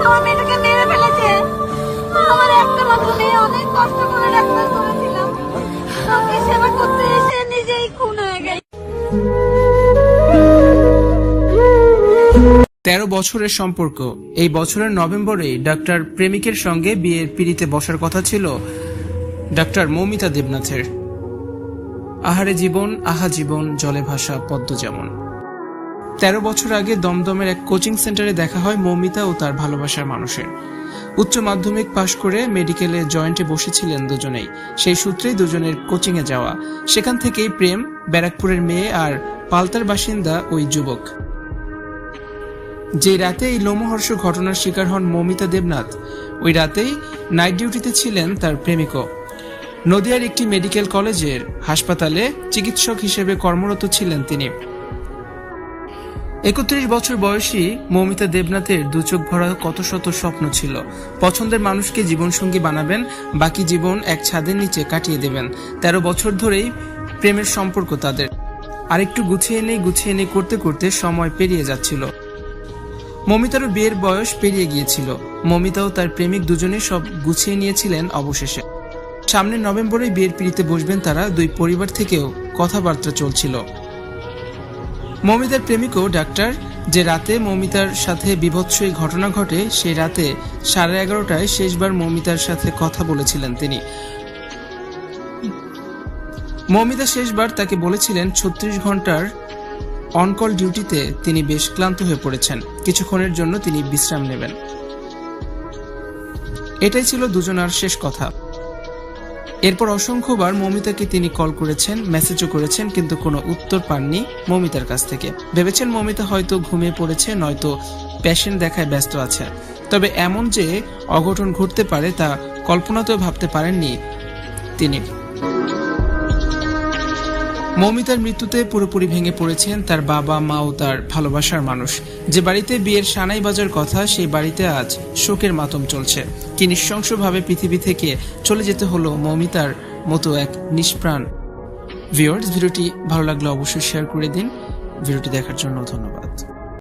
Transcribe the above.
আমার মেয়েটাকে মেরে ফেলেছে। আমার একটা মাত্র মেয়ে, অনেক কষ্ট করে ডাক্তার করেছিলাম, ওকে সেবা করতে এসে নিজেই খুন হয়ে গেছে। 13 বছরের সম্পর্ক। এই বছরের নভেম্বরে ডাক্তার প্রেমিকের সঙ্গে বিয়ের পিঁড়িতে বসার কথা ছিল ডাক্তার মৌমিতা দেবনাথের। আহারে জীবন, আহা জীবন, জলে ভাসা পদ্ম যেমন। 13 বছর আগে দমদমের এক কোচিং সেন্টারে দেখা হয় মৌমিতা ও তার ভালোবাসার মানুষের। উচ্চ মাধ্যমিক পাশ করে মেডিকেলে জয়েন্টে বসেছিলেন দুজনেই। সেই সূত্রেই দুজনের কোচিংয়ে যাওয়া। সেখান থেকেই প্রেম। ব্যারাকপুরের মেয়ে আর পাল্টার বাসিন্দা ওই যুবক। যে রাতে এই লোমহর্ষ ঘটনার শিকার হন মৌমিতা দেবনাথ, ওই রাতেই নাইট ডিউটিতে ছিলেন তার প্রেমিকও। নদিয়ার একটি মেডিকেল কলেজের হাসপাতালে চিকিৎসক হিসেবে কর্মরত ছিলেন তিনি। 31 বছর বয়সী মৌমিতা দেবনাথের দু চোখ ভরা কত শত স্বপ্ন ছিল। পছন্দের মানুষকে জীবনসঙ্গী বানাবেন, বাকি জীবন এক ছাদের নিচে কাটিয়ে দেবেন। 13 বছর ধরেই প্রেমের সম্পর্ক তাদের। আরেকটু গুছিয়ে নেই করতে করতে সময় পেরিয়ে যাচ্ছিল। মৌমিতারও বিয়ের বয়স পেরিয়ে গিয়েছিল। মৌমিতা ও তার প্রেমিক দুজনেই সব গুছিয়ে নিয়েছিলেন অবশেষে। সামনের নভেম্বরে বিয়ের পিঁড়িতে বসবেন তারা। দুই পরিবার থেকেও কথাবার্তা চলছিল। মৌমিতার প্রেমিকও ডাক্তার। যে রাতে মৌমিতার সাথে বীভৎস এই ঘটনা ঘটে, সেই রাতে 11:30টায় শেষবার মৌমিতার সাথে কথা বলেছিলেন তিনি। মৌমিতা শেষবার তাকে বলেছিলেন 36 ঘন্টার অনকল ডিউটিতে তিনি বেশ ক্লান্ত হয়ে পড়েছেন, কিছুক্ষণের জন্য তিনি বিশ্রাম নেবেন। এটাই ছিল দুজনার শেষ কথা। এরপর অসংখ্যবার মৌমিতাকে তিনি কল করেছেন, মেসেজও করেছেন, কিন্তু কোনো উত্তর পাননি মৌমিতার কাছ থেকে। ভেবেছেন মৌমিতা হয়তো ঘুমিয়ে পড়েছে, নয়তো পেশেন্ট দেখায় ব্যস্ত আছে। তবে এমন যে অঘটন ঘটতে পারে তা কল্পনাতেও ভাবতে পারেননি তিনি। মৌমিতার মৃত্যুতে পুরোপুরি ভেঙে পড়েছেন তার বাবা, মা ও তার ভালোবাসার মানুষ। যে বাড়িতে বিয়ের সানাই বাজার কথা, সেই বাড়িতে আজ শোকের মাতম চলছে। কি নৃশংসভাবে পৃথিবী থেকে চলে যেতে হলো মৌমিতার মতো এক নিষ্প্রাণ। ভিউয়ার্স, ভিডিওটি ভালো লাগলে অবশ্যই শেয়ার করে দিন। ভিডিওটি দেখার জন্য ধন্যবাদ।